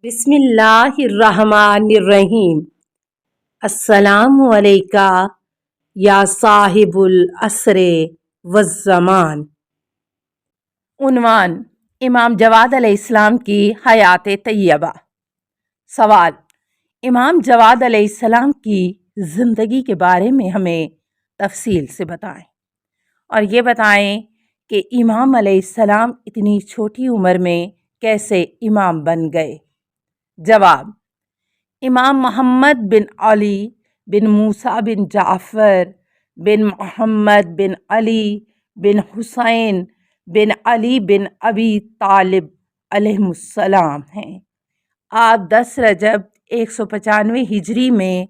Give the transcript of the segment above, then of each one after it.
بسم اللہ الرحمن الرحیم۔ السلام علیکہ یا صاحب العصر والزمان۔ عنوان: امام جواد علیہ السلام کی حیات طیبہ۔ سوال: امام جواد علیہ السلام کی زندگی کے بارے میں ہمیں تفصیل سے بتائیں، اور یہ بتائیں کہ امام علیہ السلام اتنی چھوٹی عمر میں کیسے امام بن گئے۔ جواب: امام محمد بن علی بن موسیٰ بن جعفر بن محمد بن علی بن حسین بن علی بن ابی طالب علیہ السلام ہیں۔ آپ 10 رجب 195 ہجری میں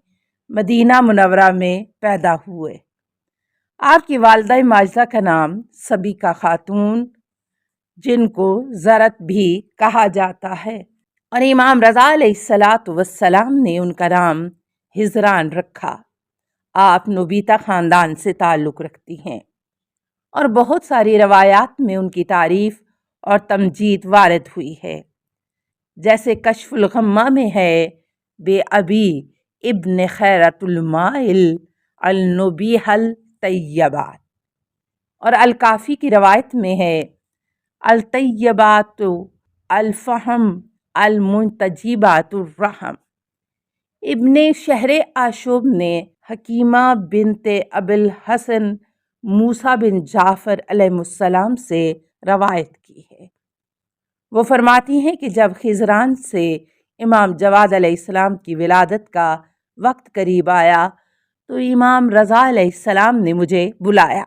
مدینہ منورہ میں پیدا ہوئے۔ آپ کی والدہ ماجدہ کا نام سبیکہ خاتون، جن کو زرت بھی کہا جاتا ہے، اور امام رضا علیہ السلام نے ان کا نام ہجران رکھا۔ آپ نبیتا خاندان سے تعلق رکھتی ہیں، اور بہت ساری روایات میں ان کی تعریف اور تمجید وارد ہوئی ہے، جیسے کشف الغمہ میں ہے بے ابی ابن خیرت المائل النبیہ الطیبات، اور الکافی کی روایت میں ہے الطیبات الفہم المنتجبات الرحم۔ ابن شہر آشوب نے حکیمہ بنت ابی الحسن موسیٰ بن جعفر علیہ السلام سے روایت کی ہے۔ وہ فرماتی ہیں کہ جب خضران سے امام جواد علیہ السلام کی ولادت کا وقت قریب آیا تو امام رضا علیہ السلام نے مجھے بلایا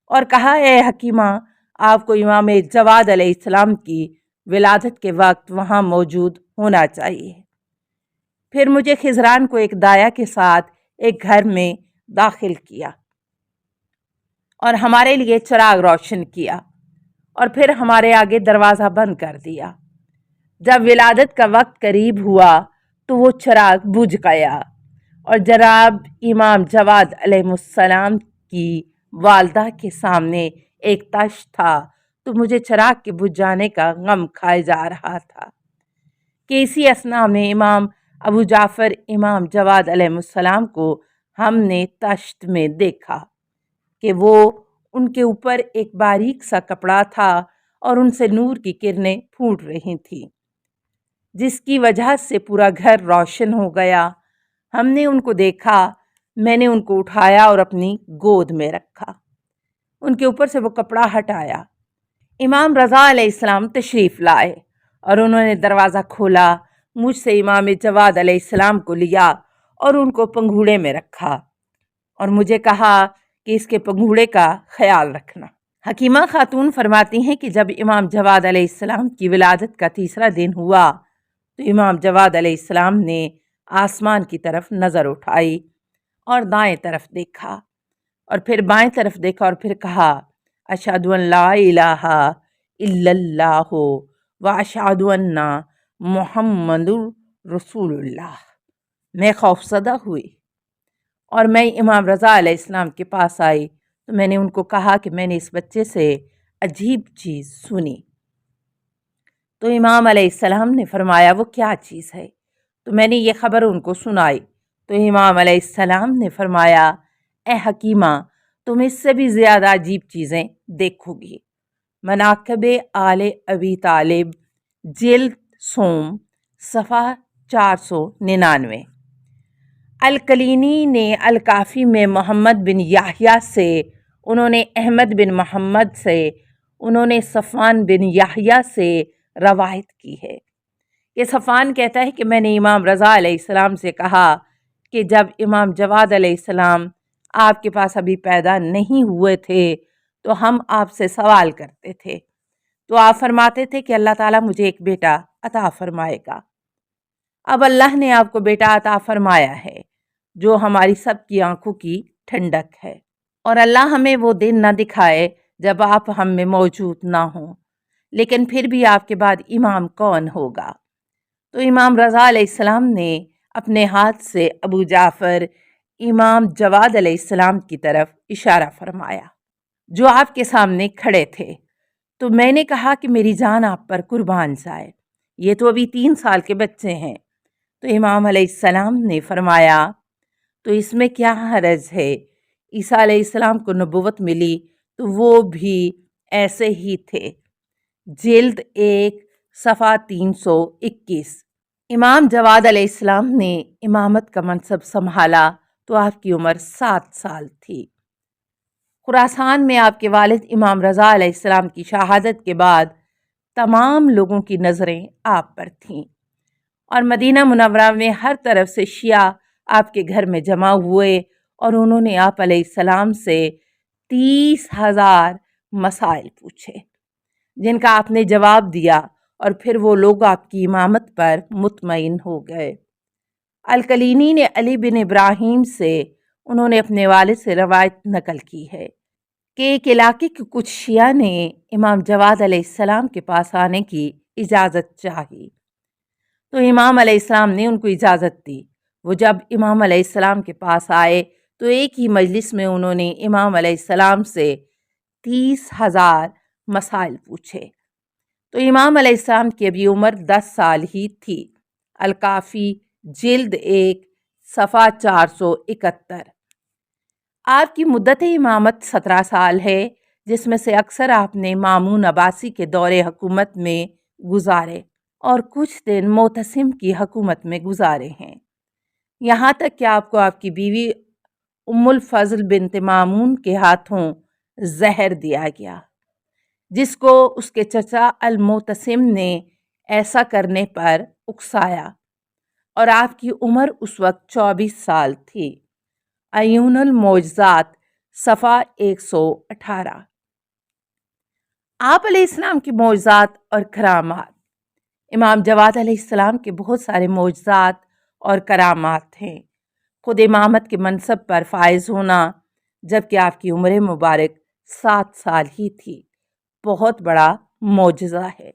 اور کہا، اے حکیمہ، آپ کو امام جواد علیہ السلام کی ولادت کے وقت وہاں موجود ہونا چاہیے۔ پھر مجھے خضران کو ایک دایا کے ساتھ ایک گھر میں داخل کیا اور ہمارے لیے چراغ روشن کیا، اور پھر ہمارے آگے دروازہ بند کر دیا۔ جب ولادت کا وقت قریب ہوا تو وہ چراغ بجھ گیا، اور جناب امام جواد علیہ السلام کی والدہ کے سامنے ایک تشت تھا، تو مجھے چراغ کے بجھ جانے کا غم کھائے جا رہا تھا کہ اسی اثناء میں امام ابو جعفر امام جواد علیہ السلام کو ہم نے تشت میں دیکھا کہ وہ ان کے اوپر ایک باریک سا کپڑا تھا اور ان سے نور کی کرنیں پھوٹ رہی تھیں، جس کی وجہ سے پورا گھر روشن ہو گیا۔ ہم نے ان کو دیکھا، میں نے ان کو اٹھایا اور اپنی گود میں رکھا، ان کے اوپر سے وہ کپڑا ہٹایا۔ امام رضا علیہ السلام تشریف لائے اور انہوں نے دروازہ کھولا، مجھ سے امام جواد علیہ السلام کو لیا اور ان کو پنگھوڑے میں رکھا، اور مجھے کہا کہ اس کے پنگھوڑے کا خیال رکھنا۔ حکیمہ خاتون فرماتی ہیں کہ جب امام جواد علیہ السلام کی ولادت کا تیسرا دن ہوا تو امام جواد علیہ السلام نے آسمان کی طرف نظر اٹھائی اور دائیں طرف دیکھا، اور پھر بائیں طرف دیکھا، اور پھر کہا، اشہد ان لا الہ الا اللہ و اشہد ان محمد رسول اللہ۔ میں خوفزدہ ہوئی اور میں امام رضا علیہ السلام کے پاس آئی تو میں نے ان کو کہا کہ میں نے اس بچے سے عجیب چیز سنی۔ تو امام علیہ السلام نے فرمایا، وہ کیا چیز ہے؟ تو میں نے یہ خبر ان کو سنائی تو امام علیہ السلام نے فرمایا، اے حکیمہ، تم اس سے بھی زیادہ عجیب چیزیں دیکھو گی۔ مناقب آل ابی طالب، جلد سوم، صفحہ 499۔ الکلینی نے الکافی میں محمد بن یحییٰ سے، انہوں نے احمد بن محمد سے، انہوں نے صفوان بن یحییٰ سے روایت کی ہے کہ صفوان کہتا ہے کہ میں نے امام رضا علیہ السلام سے کہا کہ جب امام جواد علیہ السلام آپ کے پاس ابھی پیدا نہیں ہوئے تھے تو ہم آپ سے سوال کرتے تھے، تو آپ فرماتے تھے کہ اللہ تعالیٰ مجھے ایک بیٹا عطا فرمائے گا۔ اب اللہ نے آپ کو بیٹا عطا فرمایا ہے، جو ہماری سب کی آنکھوں کی ٹھنڈک ہے، اور اللہ ہمیں وہ دن نہ دکھائے جب آپ ہم میں موجود نہ ہوں، لیکن پھر بھی آپ کے بعد امام کون ہوگا؟ تو امام رضا علیہ السلام نے اپنے ہاتھ سے ابو جعفر امام جواد علیہ السلام کی طرف اشارہ فرمایا، جو آپ کے سامنے کھڑے تھے۔ تو میں نے کہا کہ میری جان آپ پر قربان جائے، یہ تو ابھی 3 سال کے بچے ہیں۔ تو امام علیہ السلام نے فرمایا تو اس میں کیا حرج ہے؟ عیسیٰ علیہ السلام کو نبوت ملی تو وہ بھی ایسے ہی تھے۔ جلد 1 صفحہ 321۔ امام جواد علیہ السلام نے امامت کا منصب سنبھالا تو آپ کی عمر 7 سال تھی۔ خراسان میں آپ کے والد امام رضا علیہ السلام کی شہادت کے بعد تمام لوگوں کی نظریں آپ پر تھیں، اور مدینہ منورہ میں ہر طرف سے شیعہ آپ کے گھر میں جمع ہوئے اور انہوں نے آپ علیہ السلام سے 30,000 مسائل پوچھے، جن کا آپ نے جواب دیا، اور پھر وہ لوگ آپ کی امامت پر مطمئن ہو گئے۔ الکلینی نے علی بن ابراہیم سے انہوں نے اپنے والد سے روایت نقل کی ہے کہ ایک علاقے کے کچھ شیعہ نے امام جواد علیہ السلام کے پاس آنے کی اجازت چاہی، تو امام علیہ السلام نے ان کو اجازت دی۔ وہ جب امام علیہ السلام کے پاس آئے تو ایک ہی مجلس میں انہوں نے امام علیہ السلام سے 30,000 مسائل پوچھے۔ تو امام علیہ السلام کی ابھی عمر 10 سال ہی تھی۔ الکافی جلد 1 صفحہ 471۔ آپ کی مدت امامت 17 سال ہے، جس میں سے اکثر آپ نے مامون عباسی کے دور حکومت میں گزارے اور کچھ دن معتصم کی حکومت میں گزارے ہیں، یہاں تک کہ آپ کو آپ کی بیوی ام الفضل بنت مامون کے ہاتھوں زہر دیا گیا، جس کو اس کے چچا المعتصم نے ایسا کرنے پر اکسایا، اور آپ کی عمر اس وقت 24 سال تھی۔ عیون المعجزات صفحہ 118۔ آپ علیہ السلام کی معجزات اور کرامات۔ امام جواد علیہ السلام کے بہت سارے معجزات اور کرامات ہیں۔ خود امامت کے منصب پر فائز ہونا، جبکہ آپ کی عمر مبارک 7 سال ہی تھی، بہت بڑا معجزہ ہے۔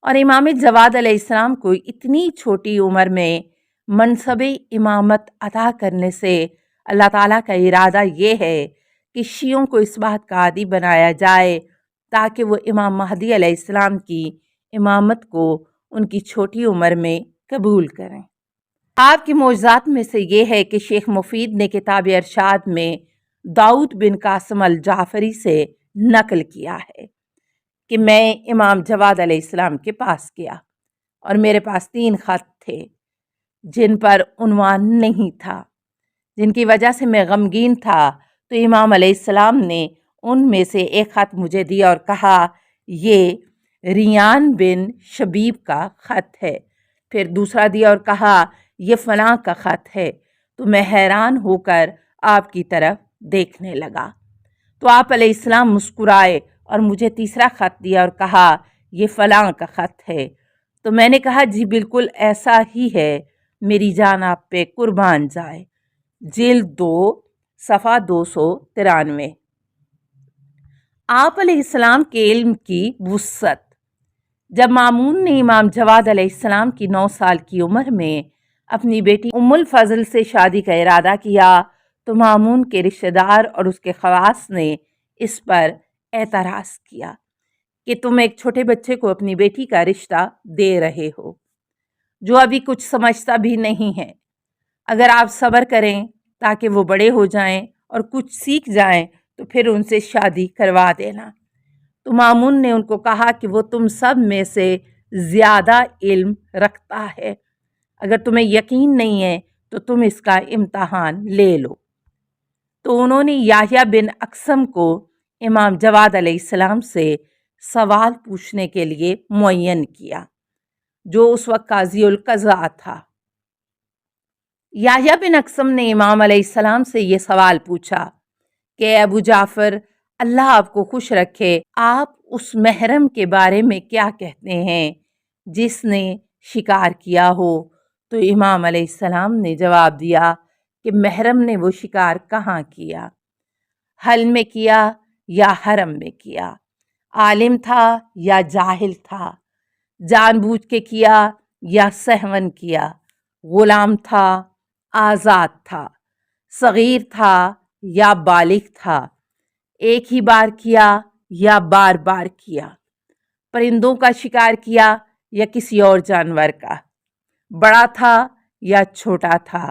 اور امام جواد علیہ السلام کو اتنی چھوٹی عمر میں منصب امامت عطا کرنے سے اللہ تعالیٰ کا ارادہ یہ ہے کہ شیعوں کو اس بات کا عادی بنایا جائے تاکہ وہ امام مہدی علیہ السلام کی امامت کو ان کی چھوٹی عمر میں قبول کریں۔ آپ کی معجزات میں سے یہ ہے کہ شیخ مفید نے کتاب ارشاد میں داؤد بن قاسم الجعفری سے نقل کیا ہے کہ میں امام جواد علیہ السلام کے پاس گیا اور میرے پاس 3 خط تھے جن پر عنوان نہیں تھا، جن کی وجہ سے میں غمگین تھا۔ تو امام علیہ السلام نے ان میں سے ایک خط مجھے دیا اور کہا یہ ریان بن شبیب کا خط ہے، پھر دوسرا دیا اور کہا یہ فلاں کا خط ہے۔ تو میں حیران ہو کر آپ کی طرف دیکھنے لگا، تو آپ علیہ السلام مسکرائے اور مجھے تیسرا خط دیا اور کہا یہ فلاں کا خط ہے۔ تو میں نے کہا جی بالکل ایسا ہی ہے، میری جان آپ پہ قربان جائے۔ جلد 2 صفحہ 293۔ آپ علیہ السلام کے علم کی وسعت۔ جب مامون نے امام جواد علیہ السلام کی 9 سال کی عمر میں اپنی بیٹی ام الفضل سے شادی کا ارادہ کیا تو مامون کے رشتہ دار اور اس کے خواص نے اس پر اعتراض کیا کہ تم ایک چھوٹے بچے کو اپنی بیٹی کا رشتہ دے رہے ہو جو ابھی کچھ سمجھتا بھی نہیں ہے، اگر آپ صبر کریں تاکہ وہ بڑے ہو جائیں اور کچھ سیکھ جائیں تو پھر ان سے شادی کروا دینا۔ تو مامون نے ان کو کہا کہ وہ تم سب میں سے زیادہ علم رکھتا ہے، اگر تمہیں یقین نہیں ہے تو تم اس کا امتحان لے لو۔ تو انہوں نے یحییٰ بن اقسم کو امام جواد علیہ السلام سے سوال پوچھنے کے لیے معین کیا، جو اس وقت قاضی القضاء تھا۔ یحییٰ بن اقسم نے امام علیہ السلام سے یہ سوال پوچھا کہ ابو جعفر اللہ آپ کو خوش رکھے، آپ اس محرم کے بارے میں کیا کہتے ہیں جس نے شکار کیا ہو؟ تو امام علیہ السلام نے جواب دیا کہ محرم نے وہ شکار کہاں کیا، حل میں کیا یا حرم میں کیا، عالم تھا یا جاہل تھا، جان بوجھ کے کیا یا سہون کیا، غلام تھا آزاد تھا، صغیر تھا یا بالغ تھا، ایک ہی بار کیا یا بار بار کیا، پرندوں کا شکار کیا یا کسی اور جانور کا، بڑا تھا یا چھوٹا تھا،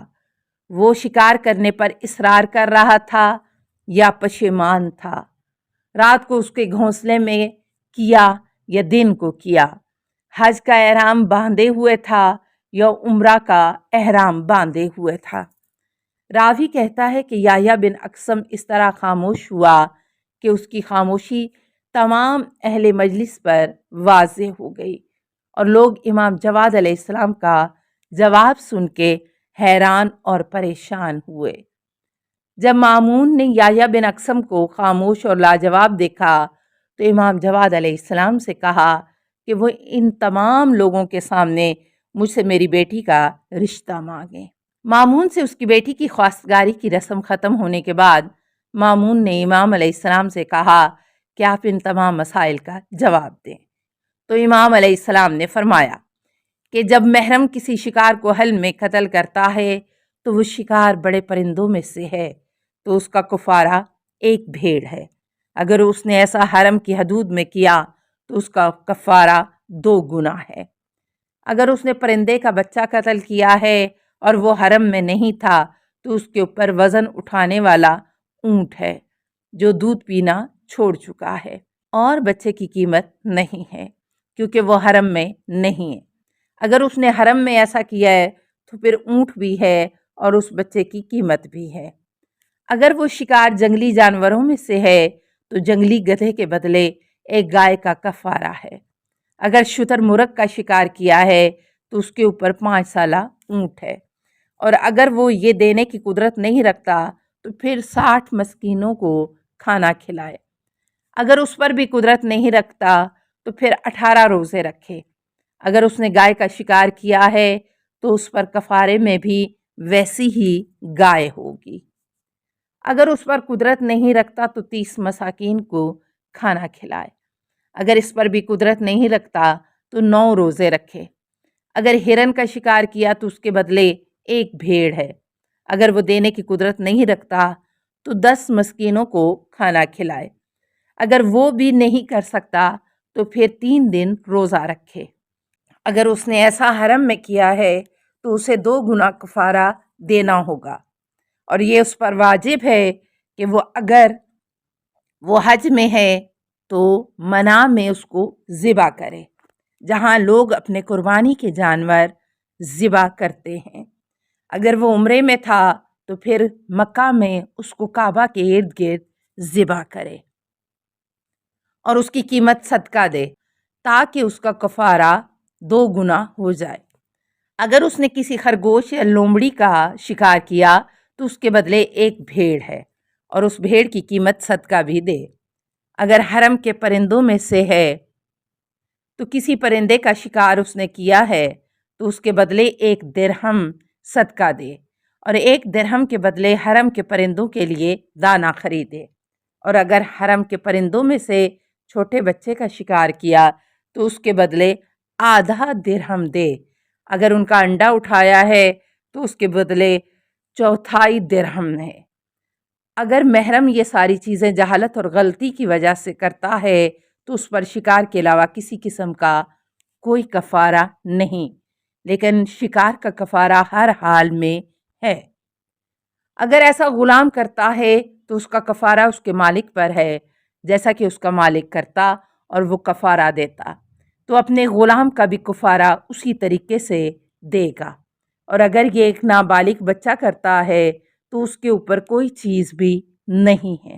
وہ شکار کرنے پر اصرار کر رہا تھا یا پشیمان تھا، رات کو اس کے گھونسلے میں کیا یا دن کو کیا، حج کا احرام باندھے ہوئے تھا یا عمرہ کا احرام باندھے ہوئے تھا۔ راوی کہتا ہے کہ یحییٰ بن اقسم اس طرح خاموش ہوا کہ اس کی خاموشی تمام اہل مجلس پر واضح ہو گئی اور لوگ امام جواد علیہ السلام کا جواب سن کے حیران اور پریشان ہوئے۔ جب مامون نے یحییٰ بن اقسم کو خاموش اور لاجواب دیکھا تو امام جواد علیہ السلام سے کہا کہ وہ ان تمام لوگوں کے سامنے مجھ سے میری بیٹی کا رشتہ مانگیں۔ مامون سے اس کی بیٹی کی خواستگاری کی رسم ختم ہونے کے بعد مامون نے امام علیہ السلام سے کہا کہ آپ ان تمام مسائل کا جواب دیں۔ تو امام علیہ السلام نے فرمایا کہ جب محرم کسی شکار کو حل میں قتل کرتا ہے تو وہ شکار بڑے پرندوں میں سے ہے تو اس کا کفارہ ایک بھیڑ ہے۔ اگر اس نے ایسا حرم کی حدود میں کیا تو اس کا کفارہ 2 گنا ہے۔ اگر اس نے پرندے کا بچہ قتل کیا ہے اور وہ حرم میں نہیں تھا تو اس کے اوپر وزن اٹھانے والا اونٹ ہے جو دودھ پینا چھوڑ چکا ہے اور بچے کی قیمت نہیں ہے کیونکہ وہ حرم میں نہیں ہے۔ اگر اس نے حرم میں ایسا کیا ہے تو پھر اونٹ بھی ہے اور اس بچے کی قیمت بھی ہے۔ اگر وہ شکار جنگلی جانوروں میں سے ہے تو جنگلی گدھے کے بدلے ایک گائے کا کفارہ ہے۔ اگر شتر مرغ کا شکار کیا ہے تو اس کے اوپر 5 سالہ اونٹ ہے، اور اگر وہ یہ دینے کی قدرت نہیں رکھتا تو پھر 60 مسکینوں کو کھانا کھلائے۔ اگر اس پر بھی قدرت نہیں رکھتا تو پھر 18 روزے رکھے۔ اگر اس نے گائے کا شکار کیا ہے تو اس پر کفارے میں بھی ویسی ہی گائے ہوگی۔ اگر اس پر قدرت نہیں رکھتا تو 30 مساکین کو کھانا کھلائے۔ اگر اس پر بھی قدرت نہیں رکھتا تو 9 روزے رکھے۔ اگر ہرن کا شکار کیا تو اس کے بدلے ایک بھیڑ ہے۔ اگر وہ دینے کی قدرت نہیں رکھتا تو 10 مسکینوں کو کھانا کھلائے۔ اگر وہ بھی نہیں کر سکتا تو پھر 3 دن روزہ رکھے۔ اگر اس نے ایسا حرم میں کیا ہے تو اسے 2 گنا کفارہ دینا ہوگا، اور یہ اس پر واجب ہے کہ اگر وہ حج میں ہے تو منع میں اس کو ذبح کرے جہاں لوگ اپنے قربانی کے جانور ذبح کرتے ہیں۔ اگر وہ عمرے میں تھا تو پھر مکہ میں اس کو کعبہ کے ارد گرد ذبح کرے اور اس کی قیمت صدقہ دے تاکہ اس کا کفارہ 2 گنا ہو جائے۔ اگر اس نے کسی خرگوش یا لومڑی کا شکار کیا تو اس کے بدلے ایک بھیڑ ہے اور اس بھیڑ کی قیمت صدقہ بھی دے۔ اگر حرم کے پرندوں میں سے ہے تو کسی پرندے کا شکار اس نے کیا ہے تو اس کے بدلے 1 درہم صدقہ دے اور 1 درہم کے بدلے حرم کے پرندوں کے لیے دانہ خریدے۔ اور اگر حرم کے پرندوں میں سے چھوٹے بچے کا شکار کیا تو اس کے بدلے آدھا درہم دے۔ اگر ان کا انڈا اٹھایا ہے تو اس کے بدلے 1/4 درہم ہے۔ اگر محرم یہ ساری چیزیں جہالت اور غلطی کی وجہ سے کرتا ہے تو اس پر شکار کے علاوہ کسی قسم کا کوئی کفارہ نہیں، لیکن شکار کا کفارہ ہر حال میں ہے۔ اگر ایسا غلام کرتا ہے تو اس کا کفارہ اس کے مالک پر ہے، جیسا کہ اس کا مالک کرتا اور وہ کفارہ دیتا تو اپنے غلام کا بھی کفارہ اسی طریقے سے دے گا۔ اور اگر یہ ایک نابالغ بچہ کرتا ہے تو اس کے اوپر کوئی چیز بھی نہیں ہے۔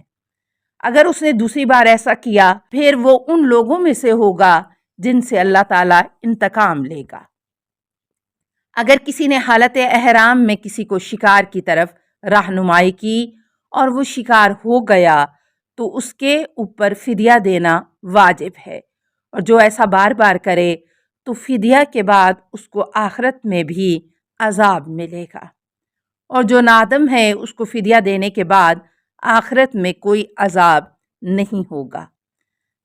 اگر اس نے دوسری بار ایسا کیا پھر وہ ان لوگوں میں سے ہوگا جن سے اللہ تعالیٰ انتقام لے گا۔ اگر کسی نے حالت احرام میں کسی کو شکار کی طرف رہنمائی کی اور وہ شکار ہو گیا تو اس کے اوپر فدیہ دینا واجب ہے، اور جو ایسا بار بار کرے تو فدیہ کے بعد اس کو آخرت میں بھی عذاب ملے گا، اور جو نادم ہے اس کو فدیہ دینے کے بعد آخرت میں کوئی عذاب نہیں ہوگا۔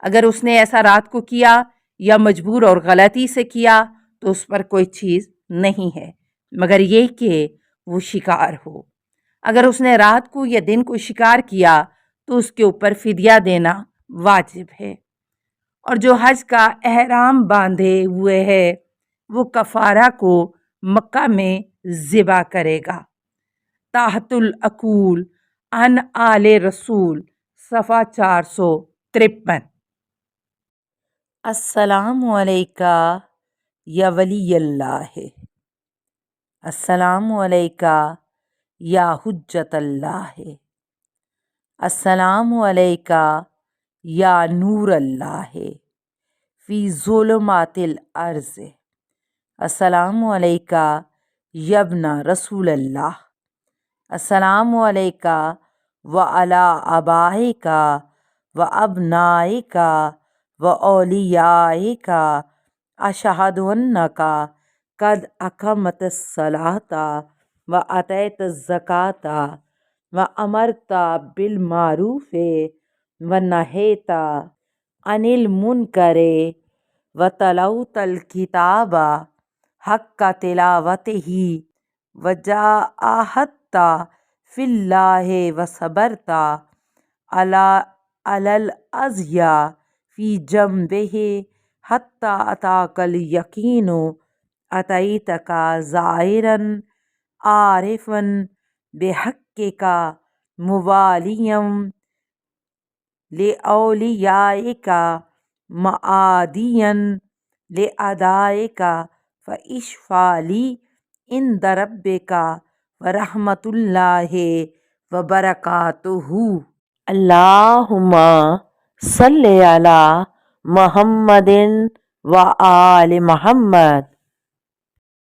اگر اس نے ایسا رات کو کیا یا مجبور اور غلطی سے کیا تو اس پر کوئی چیز نہیں ہے مگر یہ کہ وہ شکار ہو۔ اگر اس نے رات کو یا دن کو شکار کیا تو اس کے اوپر فدیہ دینا واجب ہے، اور جو حج کا احرام باندھے ہوئے ہے وہ کفارہ کو مکہ میں ذبح کرے گا۔ تحت العقول عن آل رسول صفحہ 453۔ السلام علیکہ یا ولی اللہ، السلام علیکہ یا حجت اللہ، السلام علیکہ یا نور اللہ فی ظلمات الارض، السلام علیکہ یا ابن رسول اللہ، السلام علیکہ وعلی آبائک و ابنائک و اولیائک، اشہد انک قد اقمت الصلاۃ و آتیت الزکاۃ و امرت بالمعروف و نہیت عن المنکر و تلوت الکتاب حق تلاوتہ و جاہدت فی اللہ و صبرت علی الاذی فی جنبہ حتی اتاک الیقین، اتیتک زائرا عارفا بحقک موالیا لأولیائک معادیا لأعدائک، فاشفع لی عند ربک ورحمۃ اللہ وبرکاتہ۔ اللہم صلی علی محمد و آل محمد۔